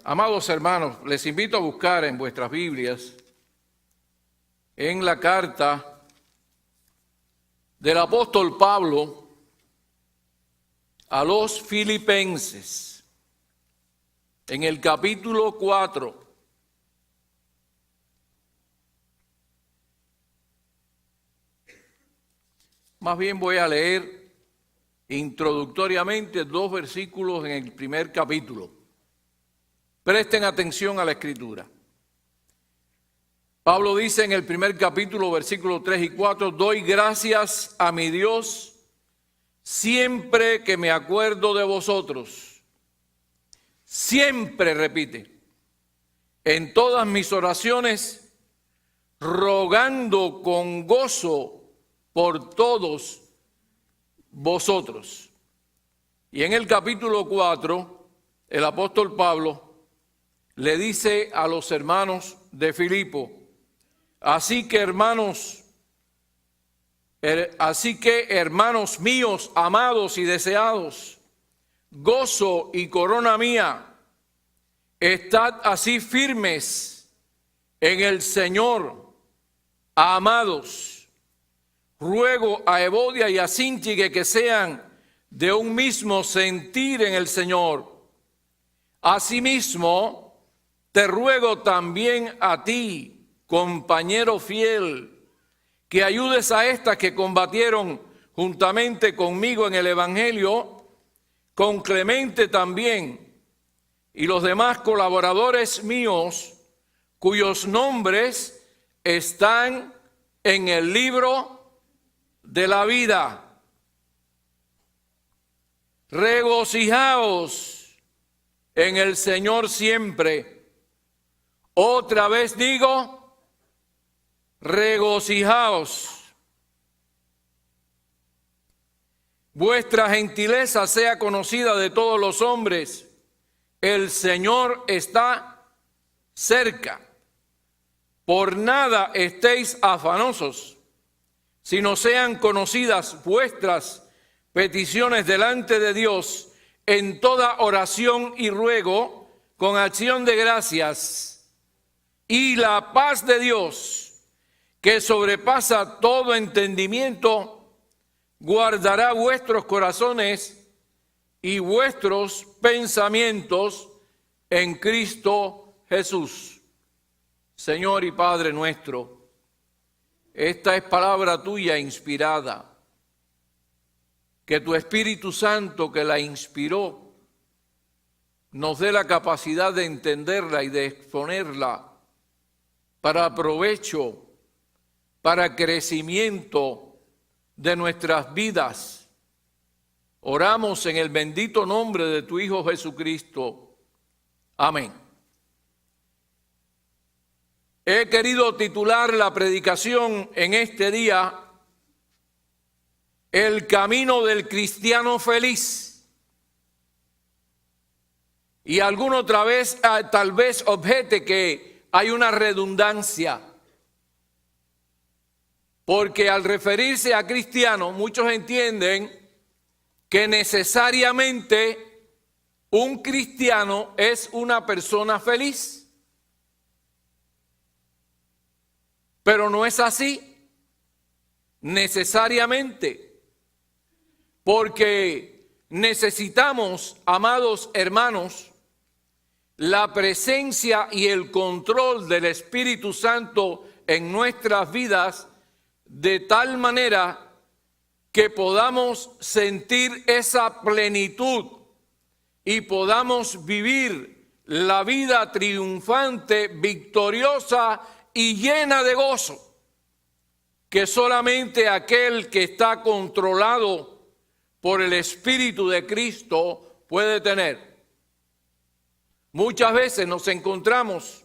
Amados hermanos, les invito a buscar en vuestras Biblias, en la carta del apóstol Pablo a los Filipenses, en el capítulo 4. Más bien voy a leer introductoriamente 2 versículos en el primer capítulo. Presten atención a la escritura. Pablo dice en el primer capítulo, versículos 3 y 4, doy gracias a mi Dios siempre que me acuerdo de vosotros. Siempre, repite, en todas mis oraciones, rogando con gozo por todos vosotros. Y en el capítulo 4, el apóstol Pablo le dice a los hermanos de Filipo, así que hermanos míos, amados y deseados, gozo y corona mía, estad así firmes en el Señor, amados. Ruego a Evodia y a Síntique que sean de un mismo sentir en el Señor. Asimismo, te ruego también a ti, compañero fiel, que ayudes a estas que combatieron juntamente conmigo en el Evangelio, con Clemente también, y los demás colaboradores míos, cuyos nombres están en el libro de la vida. Regocijaos en el Señor siempre. Otra vez digo, regocijaos. Vuestra gentileza sea conocida de todos los hombres. El Señor está cerca. Por nada estéis afanosos, sino sean conocidas vuestras peticiones delante de Dios en toda oración y ruego con acción de gracias. Y la paz de Dios, que sobrepasa todo entendimiento, guardará vuestros corazones y vuestros pensamientos en Cristo Jesús. Señor y Padre nuestro, esta es palabra tuya inspirada. Que tu Espíritu Santo que la inspiró nos dé la capacidad de entenderla y de exponerla para provecho, para crecimiento de nuestras vidas. Oramos en el bendito nombre de tu Hijo Jesucristo. Amén. He querido titular la predicación en este día, El camino del cristiano feliz. Y alguno otra vez, tal vez objete que hay una redundancia, porque al referirse a cristiano, muchos entienden que necesariamente un cristiano es una persona feliz. Pero no es así, necesariamente, porque necesitamos, amados hermanos, la presencia y el control del Espíritu Santo en nuestras vidas de tal manera que podamos sentir esa plenitud y podamos vivir la vida triunfante, victoriosa y llena de gozo que solamente aquel que está controlado por el Espíritu de Cristo puede tener. Muchas veces nos encontramos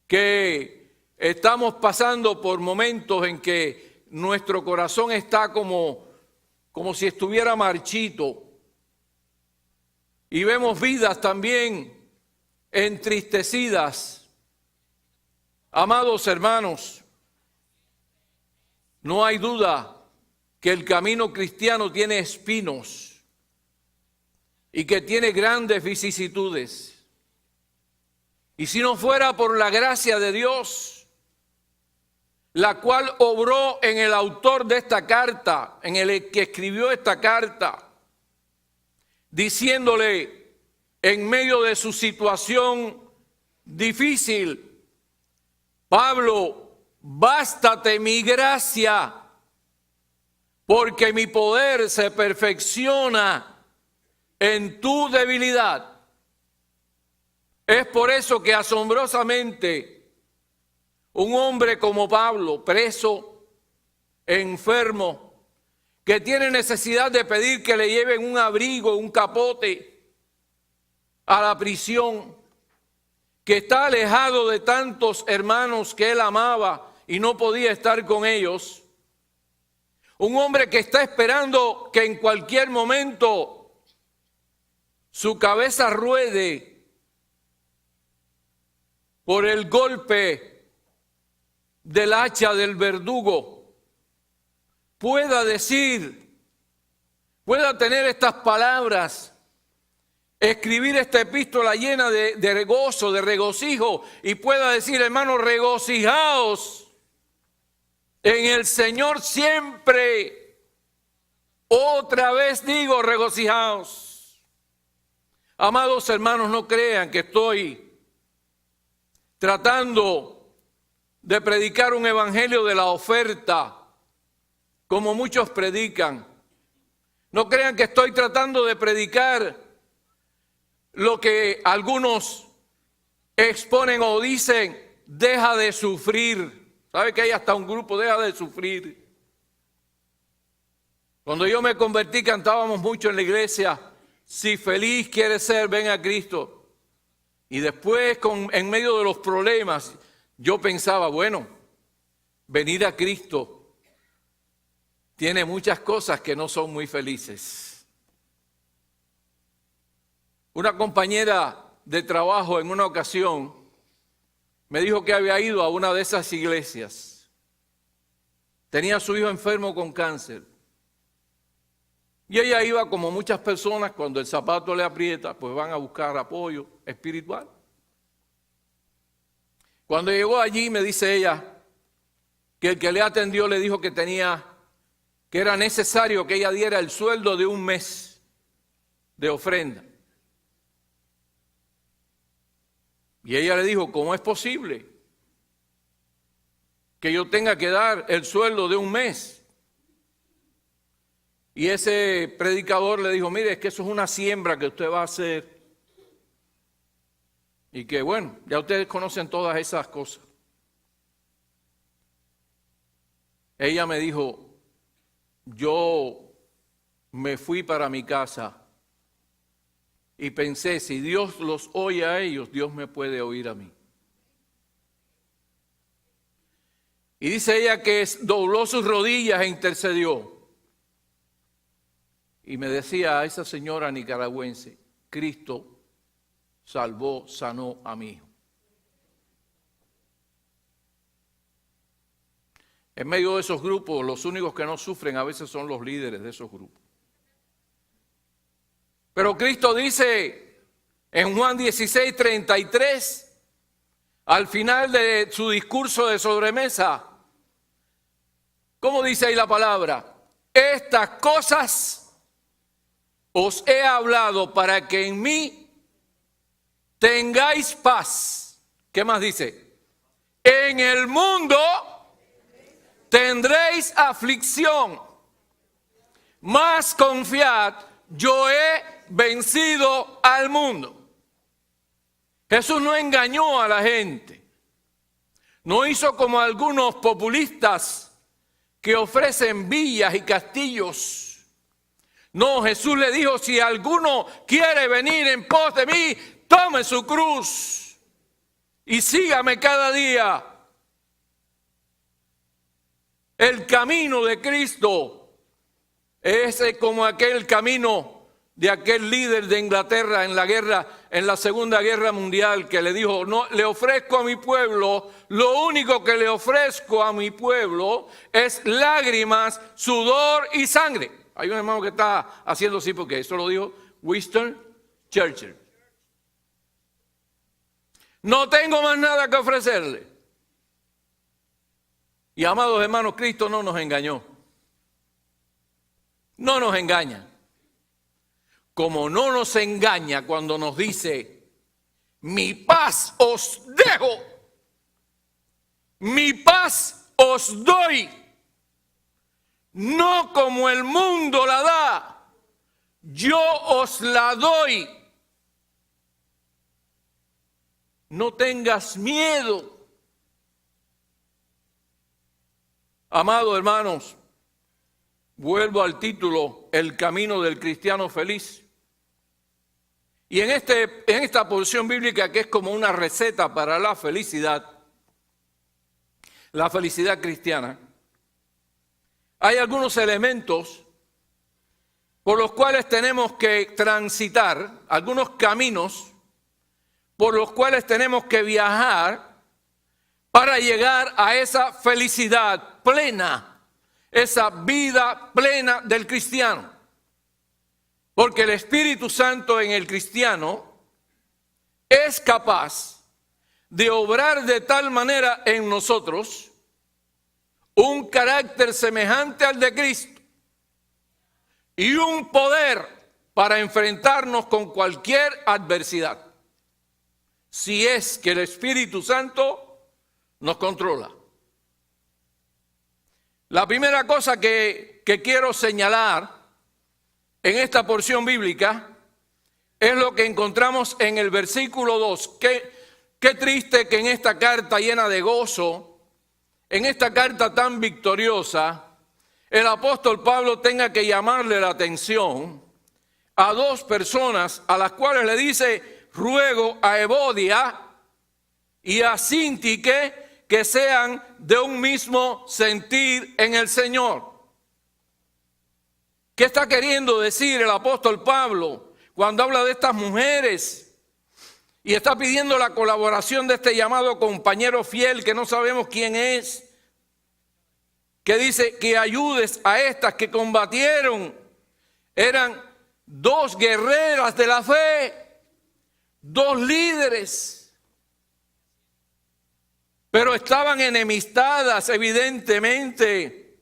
que estamos pasando por momentos en que nuestro corazón está como si estuviera marchito, y vemos vidas también entristecidas. Amados hermanos, no hay duda que el camino cristiano tiene espinos y que tiene grandes vicisitudes. Y si no fuera por la gracia de Dios, la cual obró en el autor de esta carta, en el que escribió esta carta, diciéndole en medio de su situación difícil: Pablo, bástate mi gracia, porque mi poder se perfecciona en tu debilidad. Es por eso que asombrosamente un hombre como Pablo, preso, enfermo, que tiene necesidad de pedir que le lleven un abrigo, un capote a la prisión, que está alejado de tantos hermanos que él amaba y no podía estar con ellos, un hombre que está esperando que en cualquier momento su cabeza ruede por el golpe del hacha del verdugo, pueda tener estas palabras, escribir esta epístola llena de gozo, de regocijo, y pueda decir: hermanos, regocijaos en el Señor siempre. Otra vez digo, regocijaos. Amados hermanos, no crean que estoy tratando de predicar un evangelio de la oferta, como muchos predican. No crean que estoy tratando de predicar lo que algunos exponen o dicen: deja de sufrir. ¿Sabe que hay hasta un grupo, deja de sufrir? Cuando yo me convertí, cantábamos mucho en la iglesia: si feliz quieres ser, ven a Cristo. Y después, en medio de los problemas, yo pensaba: bueno, venir a Cristo tiene muchas cosas que no son muy felices. Una compañera de trabajo en una ocasión me dijo que había ido a una de esas iglesias. Tenía a su hijo enfermo con cáncer. Y ella iba, como muchas personas, cuando el zapato le aprieta, pues van a buscar apoyo espiritual. Cuando llegó allí, me dice ella que el que le atendió le dijo que era necesario que ella diera el sueldo de un mes de ofrenda. Y ella le dijo: ¿cómo es posible que yo tenga que dar el sueldo de un mes? Y ese predicador le dijo: mire, es que eso es una siembra que usted va a hacer. Y que bueno, ya ustedes conocen todas esas cosas. Ella me dijo: yo me fui para mi casa y pensé, si Dios los oye a ellos, Dios me puede oír a mí. Y dice ella que dobló sus rodillas e intercedió. Y me decía a esa señora nicaragüense: Cristo salvó, sanó a mi hijo. En medio de esos grupos, los únicos que no sufren a veces son los líderes de esos grupos. Pero Cristo dice en Juan 16:33, al final de su discurso de sobremesa, ¿cómo dice ahí la palabra? Estas cosas os he hablado para que en mí tengáis paz. ¿Qué más dice? En el mundo tendréis aflicción, mas confiad, yo he vencido al mundo. Jesús no engañó a la gente. No hizo como algunos populistas que ofrecen villas y castillos. No, Jesús le dijo: si alguno quiere venir en pos de mí, tome su cruz y sígame cada día. El camino de Cristo es como aquel camino de aquel líder de Inglaterra en la guerra, en la Segunda Guerra Mundial, que le dijo: no, le ofrezco a mi pueblo, lo único que le ofrezco a mi pueblo es lágrimas, sudor y sangre. Hay un hermano que está haciendo así porque eso lo dijo Winston Churchill. No tengo más nada que ofrecerle. Y amados hermanos, Cristo no nos engañó. No nos engaña. Como no nos engaña cuando nos dice, mi paz os dejo, mi paz os doy, no como el mundo la da, yo os la doy. No tengas miedo. Amados hermanos, vuelvo al título, El camino del cristiano feliz. Y en esta porción bíblica que es como una receta para la felicidad cristiana, hay algunos elementos por los cuales tenemos que transitar, algunos caminos por los cuales tenemos que viajar para llegar a esa felicidad plena, esa vida plena del cristiano. Porque el Espíritu Santo en el cristiano es capaz de obrar de tal manera en nosotros un carácter semejante al de Cristo y un poder para enfrentarnos con cualquier adversidad, si es que el Espíritu Santo nos controla. La primera cosa que quiero señalar en esta porción bíblica es lo que encontramos en el versículo 2. Qué triste que en esta carta llena de gozo, en esta carta tan victoriosa, el apóstol Pablo tenga que llamarle la atención a dos personas a las cuales le dice, ruego a Evodia y a Síntique que sean de un mismo sentir en el Señor. ¿Qué está queriendo decir el apóstol Pablo cuando habla de estas mujeres y está pidiendo la colaboración de este llamado compañero fiel que no sabemos quién es? Que dice que ayudes a estas que combatieron. Eran dos guerreras de la fe, dos líderes, pero estaban enemistadas evidentemente.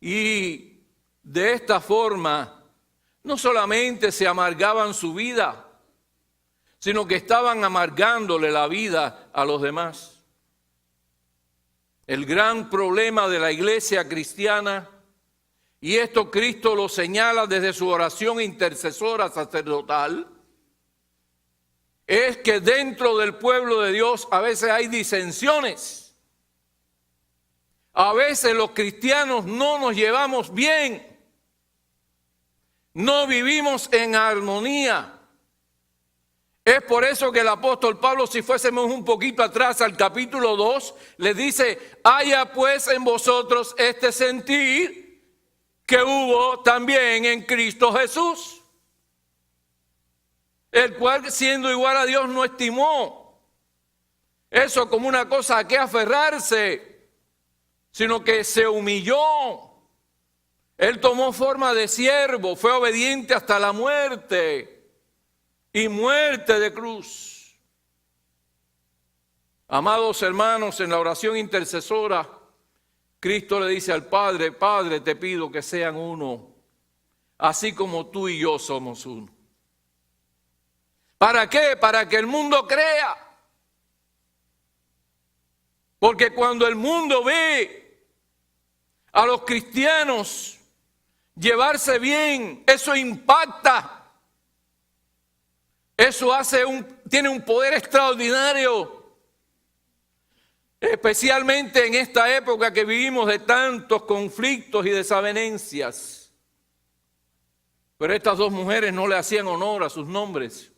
Y de esta forma, no solamente se amargaban su vida, sino que estaban amargándole la vida a los demás. El gran problema de la iglesia cristiana, y esto Cristo lo señala desde su oración intercesora sacerdotal, es que dentro del pueblo de Dios a veces hay disensiones. A veces los cristianos no nos llevamos bien. No vivimos en armonía. Es por eso que el apóstol Pablo, si fuésemos un poquito atrás al capítulo 2, le dice, haya pues en vosotros este sentir que hubo también en Cristo Jesús, el cual siendo igual a Dios no estimó eso como una cosa a que aferrarse, sino que se humilló. Él tomó forma de siervo, fue obediente hasta la muerte y muerte de cruz. Amados hermanos, en la oración intercesora, Cristo le dice al Padre, Padre, te pido que sean uno, así como tú y yo somos uno. ¿Para qué? Para que el mundo crea. Porque cuando el mundo ve a los cristianos llevarse bien, eso impacta. Eso tiene un poder extraordinario. Especialmente en esta época que vivimos de tantos conflictos y desavenencias. Pero estas dos mujeres no le hacían honor a sus nombres.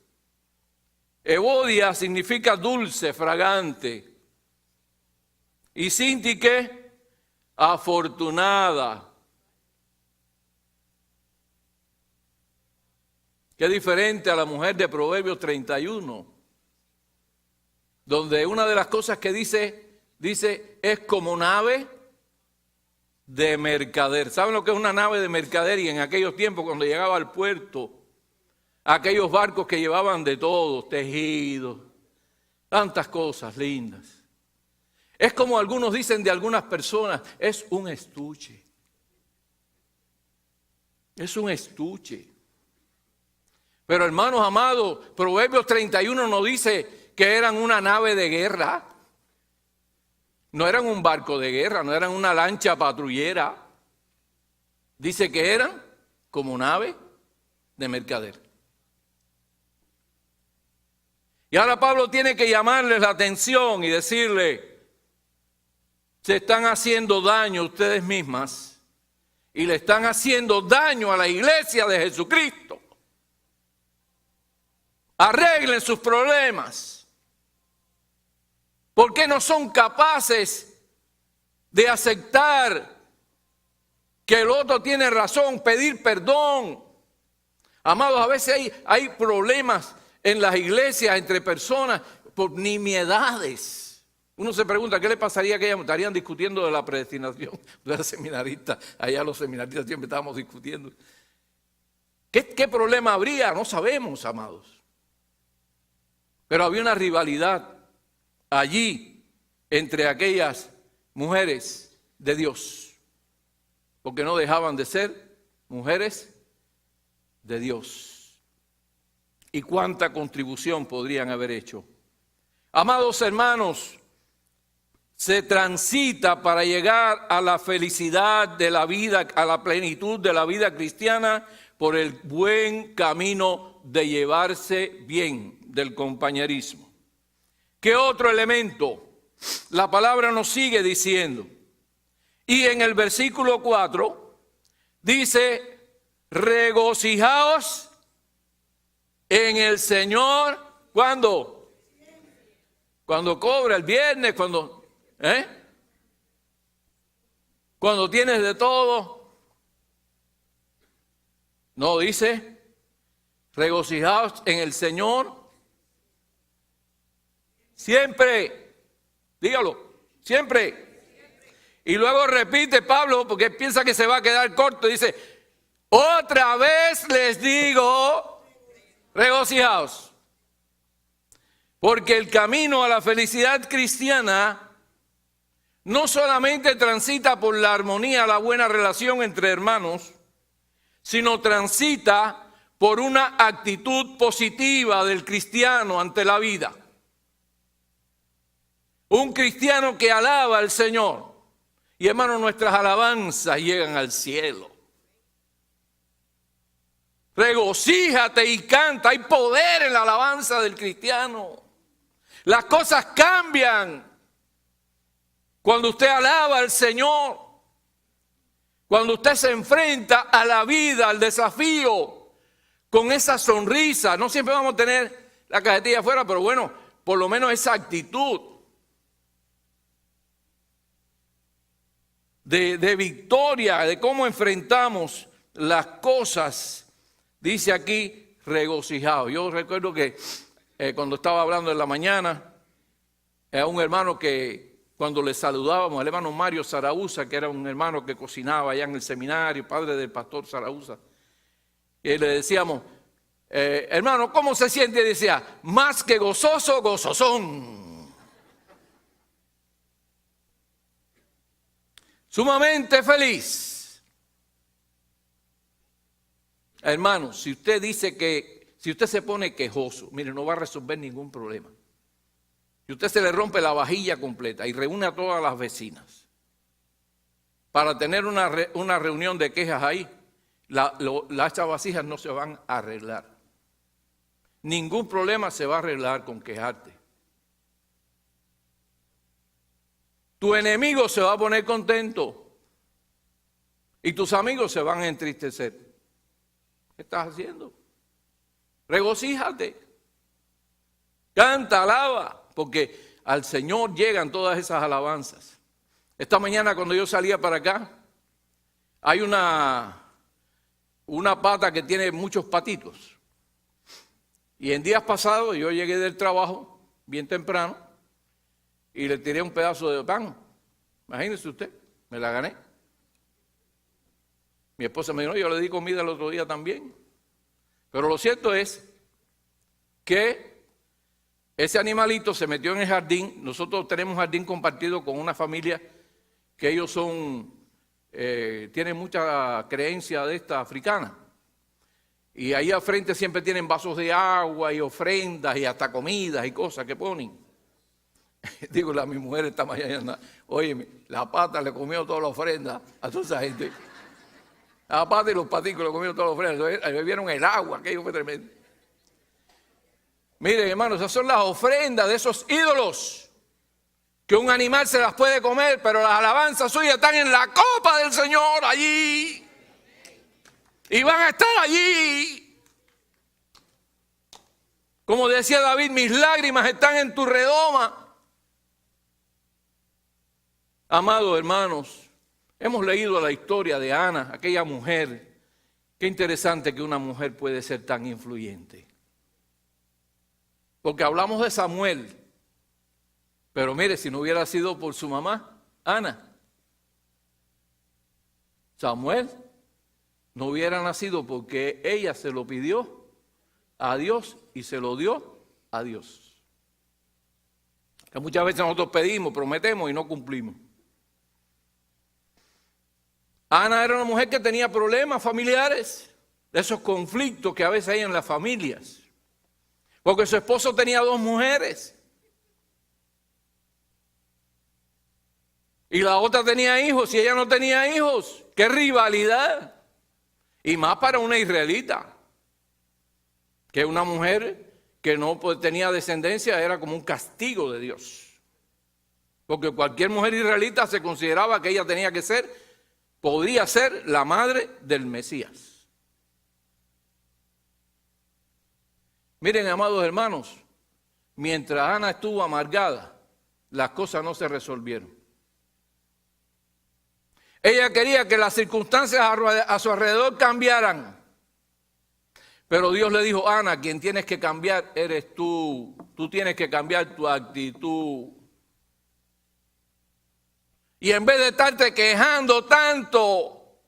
Evodia significa dulce, fragante. Y Síntique, afortunada. Qué diferente a la mujer de Proverbios 31, donde una de las cosas que dice, es como nave de mercader. ¿Saben lo que es una nave de mercader? Y en aquellos tiempos, cuando llegaba al puerto, aquellos barcos que llevaban de todo, tejidos, Tantas cosas lindas. Es como algunos dicen de algunas personas, es un estuche. Es un estuche. Pero hermanos amados, Proverbios 31 nos dice que eran una nave de guerra. No eran un barco de guerra, no eran una lancha patrullera. Dice que eran como nave de mercader. Y ahora Pablo tiene que llamarles la atención y decirle, se están haciendo daño a ustedes mismas y le están haciendo daño a la iglesia de Jesucristo. Arreglen sus problemas. ¿Por qué no son capaces de aceptar que el otro tiene razón, pedir perdón? Amados, a veces hay problemas en las iglesias entre personas por nimiedades. Uno se pregunta, ¿qué le pasaría que ellas estarían discutiendo de la predestinación? Yo era seminarista, allá los seminaristas siempre estábamos discutiendo. ¿Qué problema habría? No sabemos, amados. Pero había una rivalidad allí entre aquellas mujeres de Dios, porque no dejaban de ser mujeres de Dios. ¿Y cuánta contribución podrían haber hecho? Amados hermanos, se transita para llegar a la felicidad de la vida, a la plenitud de la vida cristiana, por el buen camino de llevarse bien, del compañerismo. ¿Qué otro elemento? La palabra nos sigue diciendo. Y en el versículo 4 dice, regocijaos en el Señor. ¿Cuándo? Cuando cobra el viernes, cuando tienes de todo. No, dice, regocijaos en el Señor. Siempre, dígalo, siempre. Y luego repite Pablo, porque piensa que se va a quedar corto, dice, otra vez les digo, regocijaos. Porque el camino a la felicidad cristiana no solamente transita por la armonía, la buena relación entre hermanos, sino transita por una actitud positiva del cristiano ante la vida. Un cristiano que alaba al Señor. Y hermanos, nuestras alabanzas llegan al cielo. Regocíjate y canta. Hay poder en la alabanza del cristiano. Las cosas cambian cuando usted alaba al Señor. Cuando usted se enfrenta a la vida, al desafío, con esa sonrisa. No siempre vamos a tener la cajetilla afuera, pero bueno, por lo menos esa actitud de victoria, de cómo enfrentamos las cosas. Dice aquí, regocijado. Yo recuerdo que cuando estaba hablando en la mañana, a un hermano que cuando le saludábamos, al hermano Mario Zaraúza, que era un hermano que cocinaba allá en el seminario, padre del pastor Zaraúza, y le decíamos, hermano, ¿cómo se siente? Y decía, más que gozoso, gozosón. Sumamente feliz. Hermano, si usted dice que, si usted se pone quejoso, mire, no va a resolver ningún problema. Si usted se le rompe la vajilla completa y reúne a todas las vecinas para tener una reunión de quejas ahí, las vasijas no se van a arreglar. Ningún problema se va a arreglar con quejarte. Tu enemigo se va a poner contento y tus amigos se van a entristecer. ¿Qué estás haciendo? Regocíjate. Canta, alaba, porque al Señor llegan todas esas alabanzas. Esta mañana cuando yo salía para acá, hay una pata que tiene muchos patitos. Y en días pasados yo llegué del trabajo bien temprano y le tiré un pedazo de pan. Imagínese usted, me la gané. Mi esposa me dijo, no, yo le di comida el otro día también. Pero lo cierto es que Ese animalito se metió en el jardín. Nosotros tenemos un jardín compartido con una familia que ellos tienen mucha creencia de esta africana. Y ahí al frente siempre tienen vasos de agua y ofrendas y hasta comidas y cosas que ponen. Digo, a mi mujer esta mañana, oye, la pata le comió toda la ofrenda a toda esa gente. La pata y los paticos le comieron toda la ofrenda. Entonces, bebieron el agua, aquello fue tremendo. Miren, hermanos, esas son las ofrendas de esos ídolos. Que un animal se las puede comer, pero las alabanzas suyas están en la copa del Señor allí. Y van a estar allí. Como decía David, mis lágrimas están en tu redoma. Amados hermanos, hemos leído la historia de Ana, aquella mujer. Qué interesante que una mujer puede ser tan influyente. Porque hablamos de Samuel, pero mire, si no hubiera sido por su mamá, Ana, Samuel no hubiera nacido porque ella se lo pidió a Dios y se lo dio a Dios. Que muchas veces nosotros pedimos, prometemos y no cumplimos. Ana era una mujer que tenía problemas familiares, de esos conflictos que a veces hay en las familias. Porque su esposo tenía 2 mujeres. Y la otra tenía hijos y ella no tenía hijos. ¡Qué rivalidad! Y más para una israelita. Que una mujer que no tenía descendencia era como un castigo de Dios. Porque cualquier mujer israelita se consideraba que ella tenía que podría ser la madre del Mesías. Miren, amados hermanos, mientras Ana estuvo amargada, las cosas no se resolvieron. Ella quería que las circunstancias a su alrededor cambiaran. Pero Dios le dijo, Ana, quien tienes que cambiar eres tú. Tú tienes que cambiar tu actitud. Y en vez de estarte quejando tanto,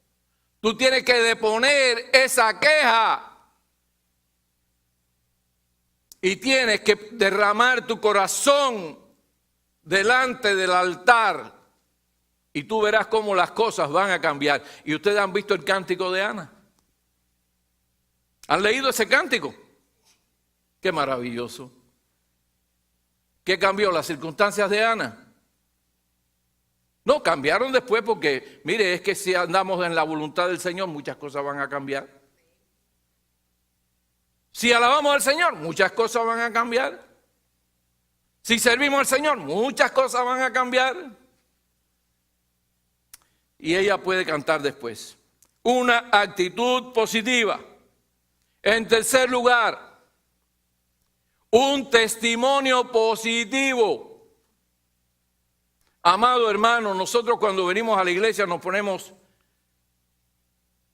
tú tienes que deponer esa queja. Y tienes que derramar tu corazón delante del altar. Y tú verás cómo las cosas van a cambiar. ¿Y ustedes han visto el cántico de Ana? ¿Han leído ese cántico? Qué maravilloso. ¿Qué cambió? ¿Las circunstancias de Ana? No, cambiaron después porque, mire, es que si andamos en la voluntad del Señor, muchas cosas van a cambiar. Si alabamos al Señor, muchas cosas van a cambiar. Si servimos al Señor, muchas cosas van a cambiar. Y ella puede cantar después. Una actitud positiva. En tercer lugar, un testimonio positivo. Amado hermano, nosotros cuando venimos a la iglesia nos ponemos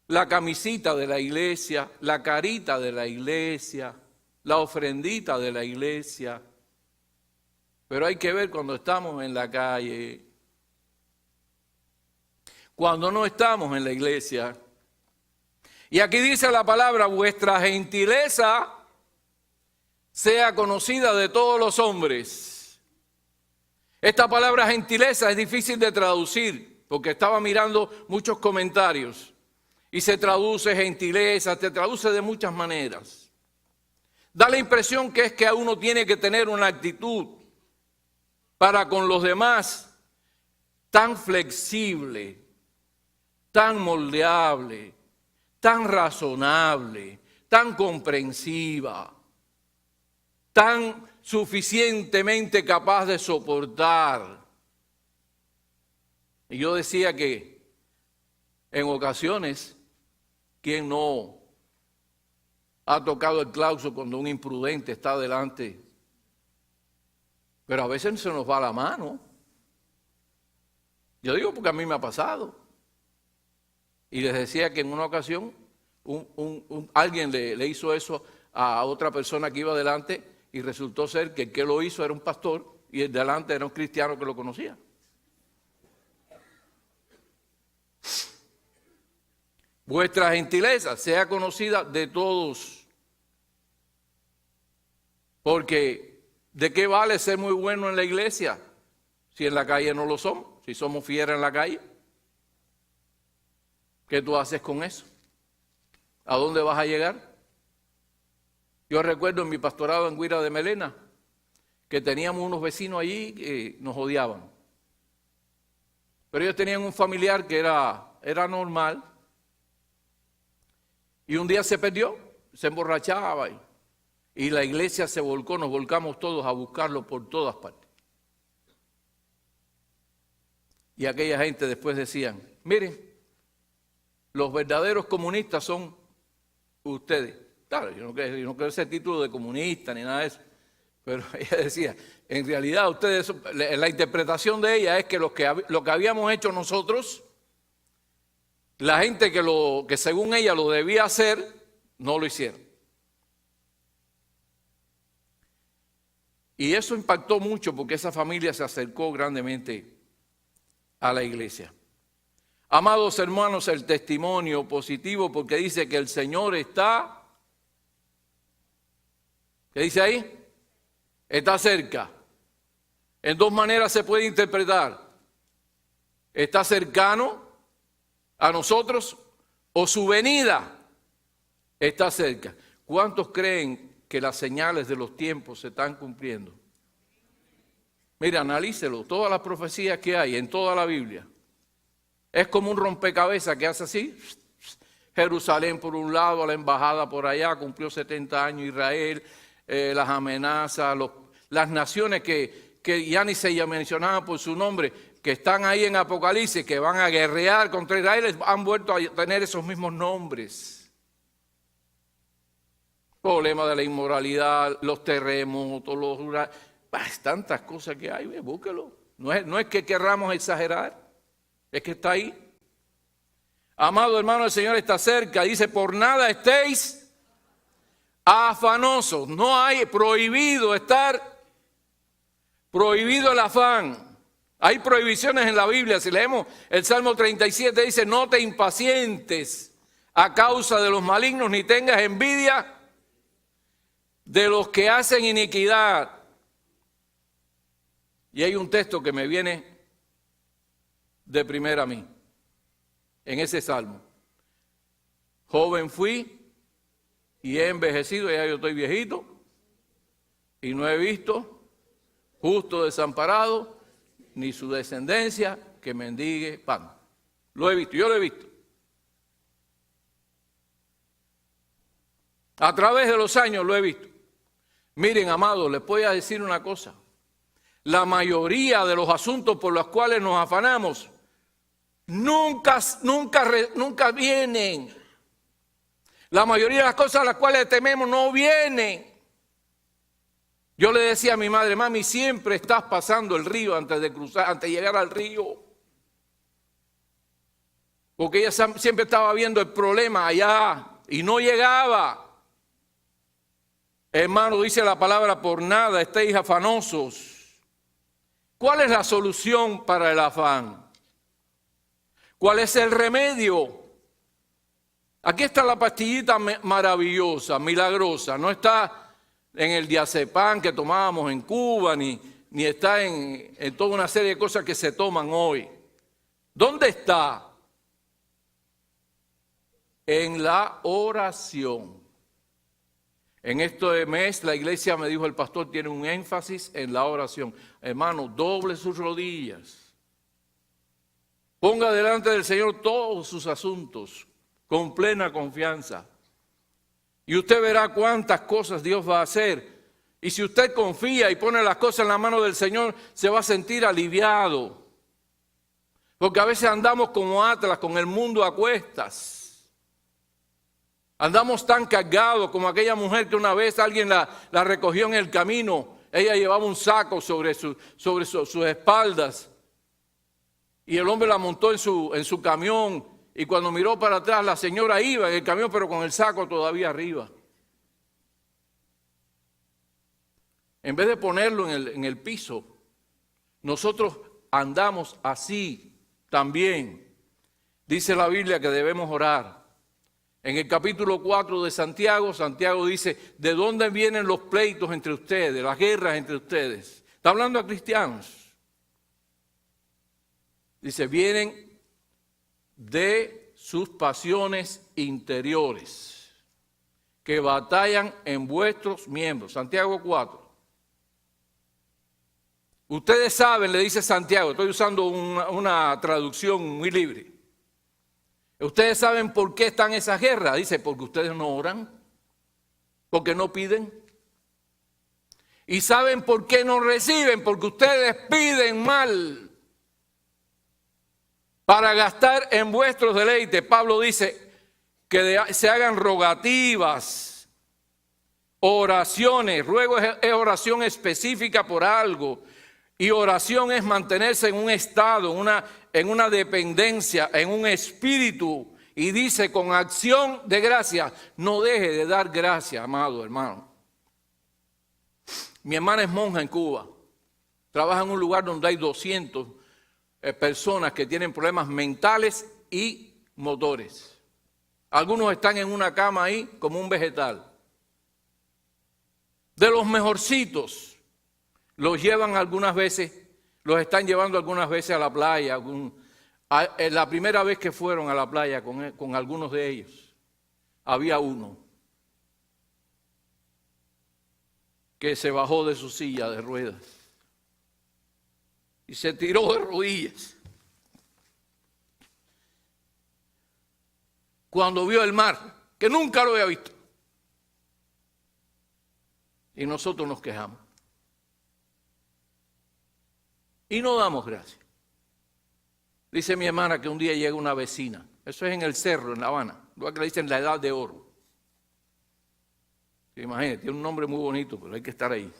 la camisita de la iglesia, la carita de la iglesia, la ofrendita de la iglesia. Pero hay que ver cuando estamos en la calle, cuando no estamos en la iglesia. Y aquí dice la palabra, vuestra gentileza sea conocida de todos los hombres. Esta palabra gentileza es difícil de traducir, porque estaba mirando muchos comentarios. Y se traduce gentileza, se traduce de muchas maneras. Da la impresión que es que uno tiene que tener una actitud para con los demás tan flexible, tan moldeable, tan razonable, tan comprensiva, tan suficientemente capaz de soportar. Y yo decía que en ocasiones, ¿quién no ha tocado el clauso cuando un imprudente está delante? Pero a veces se nos va la mano. Yo digo porque a mí me ha pasado. Y les decía que en una ocasión alguien le hizo eso a otra persona que iba delante y resultó ser que el que lo hizo era un pastor y el delante era un cristiano que lo conocía. Vuestra gentileza sea conocida de todos, porque ¿De qué vale ser muy bueno en la iglesia si en la calle no lo somos? Si somos fieras en la calle. ¿Qué tú haces con eso? ¿A dónde vas a llegar? Yo recuerdo en mi pastorado en Guira de Melena que teníamos unos vecinos allí que nos odiaban. Pero ellos tenían un familiar que era normal. Y un día se perdió, se emborrachaba y la iglesia se volcó, nos volcamos todos a buscarlo por todas partes. Y aquella gente después decían, miren, los verdaderos comunistas son ustedes. Claro, yo no quiero ese título de comunista ni nada de eso. Pero ella decía, en realidad ustedes, la interpretación de ella es que lo que habíamos hecho nosotros, la gente que según ella lo debía hacer, no lo hicieron. Y eso impactó mucho porque esa familia se acercó grandemente a la iglesia. Amados hermanos, el testimonio positivo porque dice que el Señor está, ¿qué dice ahí? Está cerca. En dos maneras se puede interpretar. Está cercano a nosotros o su venida está cerca. ¿Cuántos creen que las señales de los tiempos se están cumpliendo? Mira, analícelo. Todas las profecías que hay en toda la Biblia. Es como un rompecabezas que hace así. Jerusalén por un lado, la embajada por allá, cumplió 70 años Israel, las amenazas, las naciones que ya ni se mencionaban por su nombre, que están ahí en Apocalipsis, que van a guerrear contra Israel, han vuelto a tener esos mismos nombres. Problema de la inmoralidad, los terremotos, los huracanes, tantas cosas que hay, búsquelo. No es que querramos exagerar. Es que está ahí. Amado hermano, el Señor está cerca. Dice, por nada estéis afanosos. No hay prohibido prohibido el afán. Hay prohibiciones en la Biblia. Si leemos el Salmo 37, dice, no te impacientes a causa de los malignos, ni tengas envidia de los que hacen iniquidad. Y hay un texto que me viene de primera a mí, en ese salmo. Joven fui y he envejecido, ya yo estoy viejito, y no he visto justo desamparado, ni su descendencia que mendigue pan. Lo he visto, yo lo he visto. A través de los años lo he visto. Miren, amados, les voy a decir una cosa. La mayoría de los asuntos por los cuales nos afanamos nunca vienen. La mayoría de las cosas a las cuales tememos no vienen. Yo le decía a mi madre, mami, siempre estás pasando el río antes de llegar al río. Porque ella siempre estaba viendo el problema allá y no llegaba. Hermano, dice la palabra, por nada estéis afanosos. ¿Cuál es la solución para el afán? ¿Cuál es el remedio? Aquí está la pastillita maravillosa, milagrosa. No está en el diazepam que tomábamos en Cuba, ni está en toda una serie de cosas que se toman hoy. ¿Dónde está? En la oración. En este mes la iglesia, me dijo el pastor, tiene un énfasis en la oración. Hermano, doble sus rodillas. Ponga delante del Señor todos sus asuntos con plena confianza. Y usted verá cuántas cosas Dios va a hacer. Y si usted confía y pone las cosas en la mano del Señor, se va a sentir aliviado. Porque a veces andamos como Atlas, con el mundo a cuestas. Andamos tan cargados como aquella mujer que una vez alguien la recogió en el camino. Ella llevaba un saco sobre sus espaldas. Y el hombre la montó en su camión. Y cuando miró para atrás, la señora iba en el camión, pero con el saco todavía arriba. En vez de ponerlo en el piso, nosotros andamos así también. Dice la Biblia que debemos orar. En el capítulo 4 de Santiago, Santiago dice, ¿de dónde vienen los pleitos entre ustedes, las guerras entre ustedes? Está hablando a cristianos. Dice, vienen de sus pasiones interiores, que batallan en vuestros miembros. Santiago 4. Ustedes saben, le dice Santiago, estoy usando una traducción muy libre. Ustedes saben por qué están esas guerras. Dice, porque ustedes no oran, porque no piden. Y saben por qué no reciben, porque ustedes piden mal para gastar en vuestros deleites. Pablo dice que se hagan rogativas, oraciones. Ruego es oración específica por algo. Y oración es mantenerse en un estado, en una dependencia, en un espíritu. Y dice con acción de gracia, no deje de dar gracia, amado hermano. Mi hermana es monja en Cuba. Trabaja en un lugar donde hay 200 personas que tienen problemas mentales y motores. Algunos están en una cama ahí como un vegetal. De los mejorcitos. Los llevan algunas veces, los están llevando algunas veces a la playa. La primera vez que fueron a la playa con algunos de ellos, había uno que se bajó de su silla de ruedas y se tiró de rodillas cuando vio el mar, que nunca lo había visto. Y nosotros nos quejamos. Y no damos gracias. Dice mi hermana que un día llega una vecina. Eso es en el cerro, en La Habana. Luego que le dicen la edad de oro. Imagínate, tiene un nombre muy bonito, pero hay que estar ahí.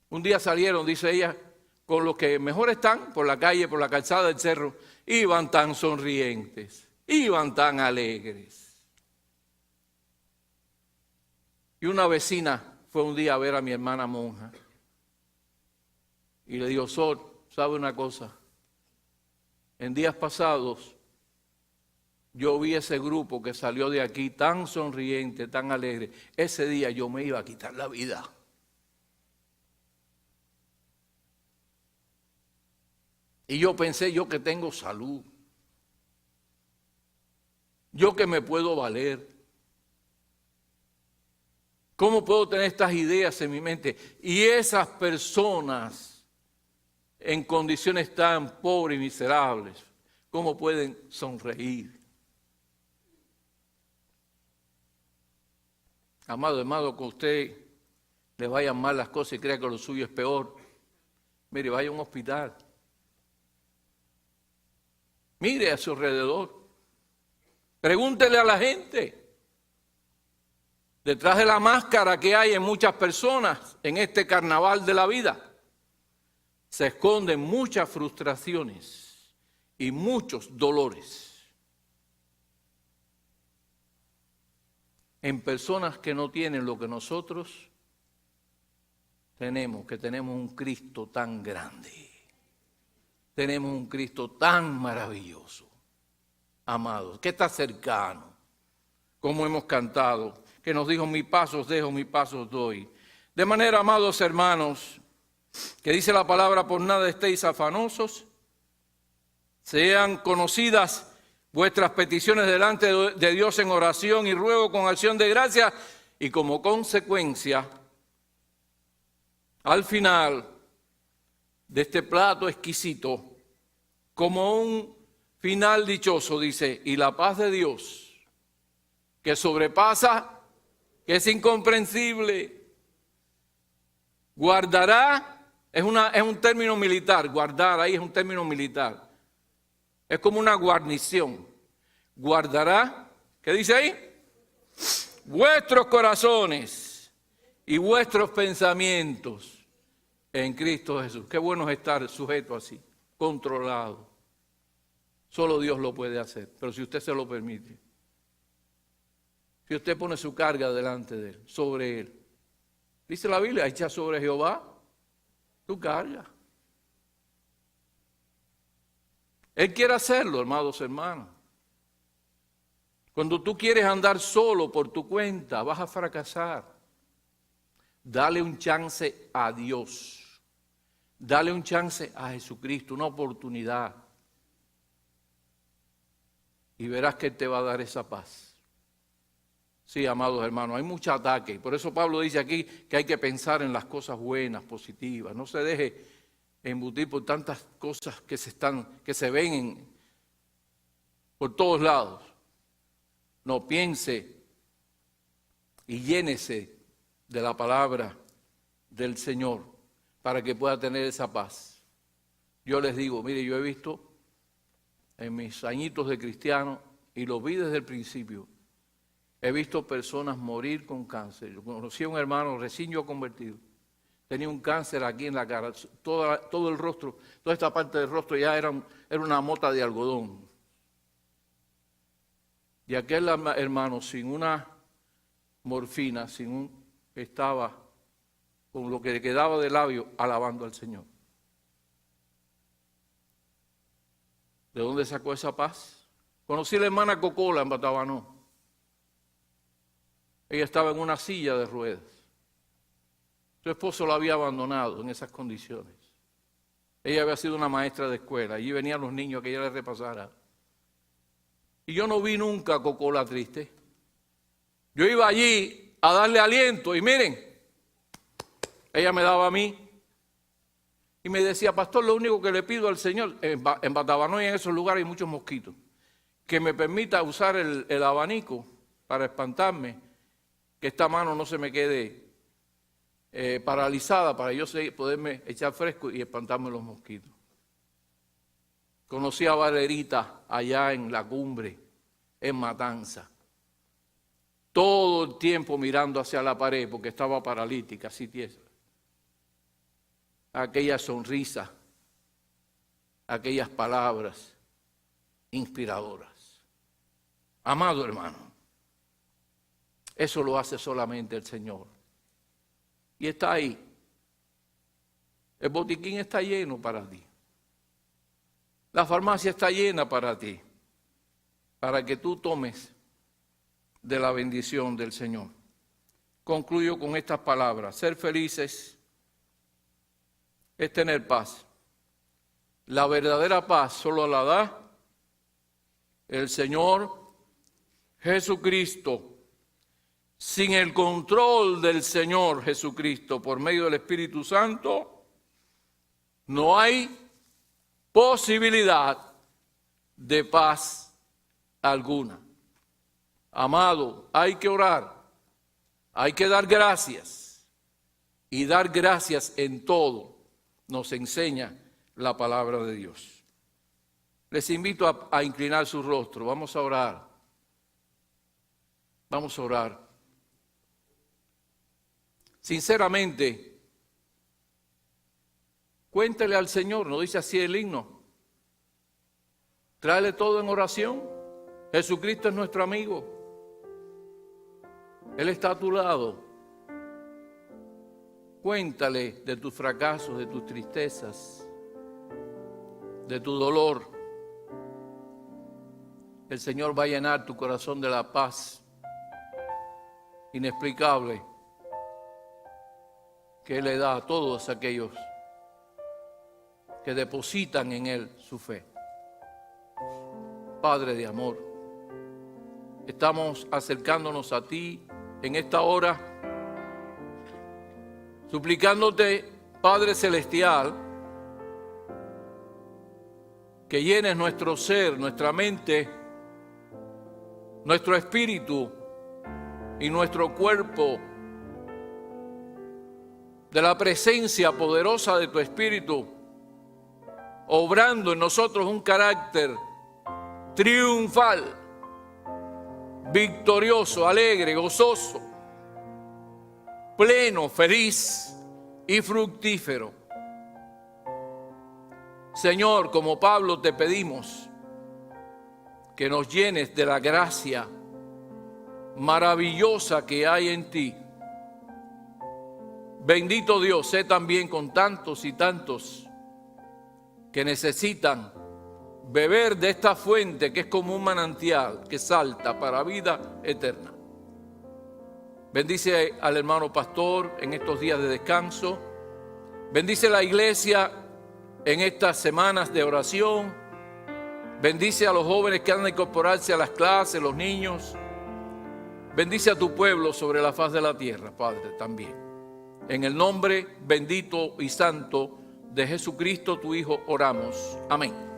Un día salieron, dice ella, con los que mejor están por la calle, por la calzada del cerro. Iban tan sonrientes, iban tan alegres. Y una vecina fue un día a ver a mi hermana monja. Y le digo, Sor, ¿sabe una cosa? En días pasados yo vi ese grupo que salió de aquí tan sonriente, tan alegre. Ese día yo me iba a quitar la vida. Y yo pensé, yo que tengo salud, yo que me puedo valer, ¿cómo puedo tener estas ideas en mi mente? Y esas personas en condiciones tan pobres y miserables, ¿cómo pueden sonreír? Amado hermano, que a usted le vayan mal las cosas y crea que lo suyo es peor, mire, vaya a un hospital. Mire a su alrededor. Pregúntele a la gente. Detrás de la máscara que hay en muchas personas en este carnaval de la vida, se esconden muchas frustraciones y muchos dolores en personas que no tienen lo que nosotros tenemos, que tenemos un Cristo tan grande, tenemos un Cristo tan maravilloso, amados, que está cercano, como hemos cantado, que nos dijo, mis pasos dejo, mis pasos doy. De manera, amados hermanos, que dice la palabra, por nada estéis afanosos, sean conocidas vuestras peticiones delante de Dios en oración y ruego con acción de gracia, y como consecuencia, al final de este plato exquisito, como un final dichoso, dice, y la paz de Dios, que sobrepasa, que es incomprensible, guardará. Es un término militar, guardar, ahí es un término militar. Es como una guarnición. Guardará, ¿qué dice ahí? Vuestros corazones y vuestros pensamientos en Cristo Jesús. Qué bueno es estar sujeto así, controlado. Solo Dios lo puede hacer, pero si usted se lo permite. Si usted pone su carga delante de Él, sobre Él. Dice la Biblia, echa sobre Jehová tu carga. Él quiere hacerlo, amados hermanos. Cuando tú quieres andar solo por tu cuenta, vas a fracasar. Dale un chance a Dios. Dale un chance a Jesucristo, una oportunidad. Y verás que Él te va a dar esa paz. Sí, amados hermanos, hay mucho ataque. Por eso Pablo dice aquí que hay que pensar en las cosas buenas, positivas. No se deje embutir por tantas cosas que se ven por todos lados. No, piense y llénese de la palabra del Señor para que pueda tener esa paz. Yo les digo, mire, yo he visto en mis añitos de cristiano, y lo vi desde el principio, he visto personas morir con cáncer. Yo conocí a un hermano recién yo convertido, tenía un cáncer aquí en la cara, todo el rostro, toda esta parte del rostro ya era una mota de algodón. Y aquel hermano sin una morfina, estaba con lo que le quedaba de labio alabando al Señor. ¿De dónde sacó esa paz? Conocí a la hermana Cocola en Batabanó. Ella estaba en una silla de ruedas. Su esposo la había abandonado en esas condiciones. Ella había sido una maestra de escuela. Allí venían los niños a que ella les repasara. Y yo no vi nunca a Cocola triste. Yo iba allí a darle aliento y miren, ella me daba a mí y me decía, pastor, lo único que le pido al Señor, en Batabanó y en esos lugares hay muchos mosquitos, que me permita usar el abanico para espantarme, que esta mano no se me quede paralizada para yo poderme echar fresco y espantarme los mosquitos. Conocí a Valerita allá en la cumbre, en Matanza. Todo el tiempo mirando hacia la pared porque estaba paralítica, así tiesa. Aquella sonrisa, aquellas palabras inspiradoras. Amado hermano, eso lo hace solamente el Señor. Y está ahí. El botiquín está lleno para ti. La farmacia está llena para ti, para que tú tomes de la bendición del Señor. Concluyo con estas palabras. Ser felices es tener paz. La verdadera paz solo la da el Señor Jesucristo. Sin el control del Señor Jesucristo por medio del Espíritu Santo, no hay posibilidad de paz alguna. Amado, hay que orar, hay que dar gracias, y dar gracias en todo nos enseña la palabra de Dios. Les invito a inclinar su rostro, vamos a orar. Vamos a orar. Sinceramente, cuéntele al Señor, ¿no dice así el himno? Tráele todo en oración. Jesucristo es nuestro amigo. Él está a tu lado. Cuéntale de tus fracasos, de tus tristezas, de tu dolor. El Señor va a llenar tu corazón de la paz inexplicable que Él le da a todos aquellos que depositan en Él su fe. Padre de amor, estamos acercándonos a ti en esta hora, suplicándote, Padre Celestial, que llenes nuestro ser, nuestra mente, nuestro espíritu y nuestro cuerpo de la presencia poderosa de tu Espíritu, obrando en nosotros un carácter triunfal, victorioso, alegre, gozoso, pleno, feliz y fructífero. Señor, como Pablo te pedimos que nos llenes de la gracia maravillosa que hay en ti. Bendito Dios, sé también con tantos y tantos que necesitan beber de esta fuente que es como un manantial que salta para vida eterna. Bendice al hermano pastor en estos días de descanso. Bendice la iglesia en estas semanas de oración. Bendice a los jóvenes que han de incorporarse a las clases, los niños. Bendice a tu pueblo sobre la faz de la tierra, Padre, también. En el nombre bendito y santo de Jesucristo, tu Hijo, oramos. Amén.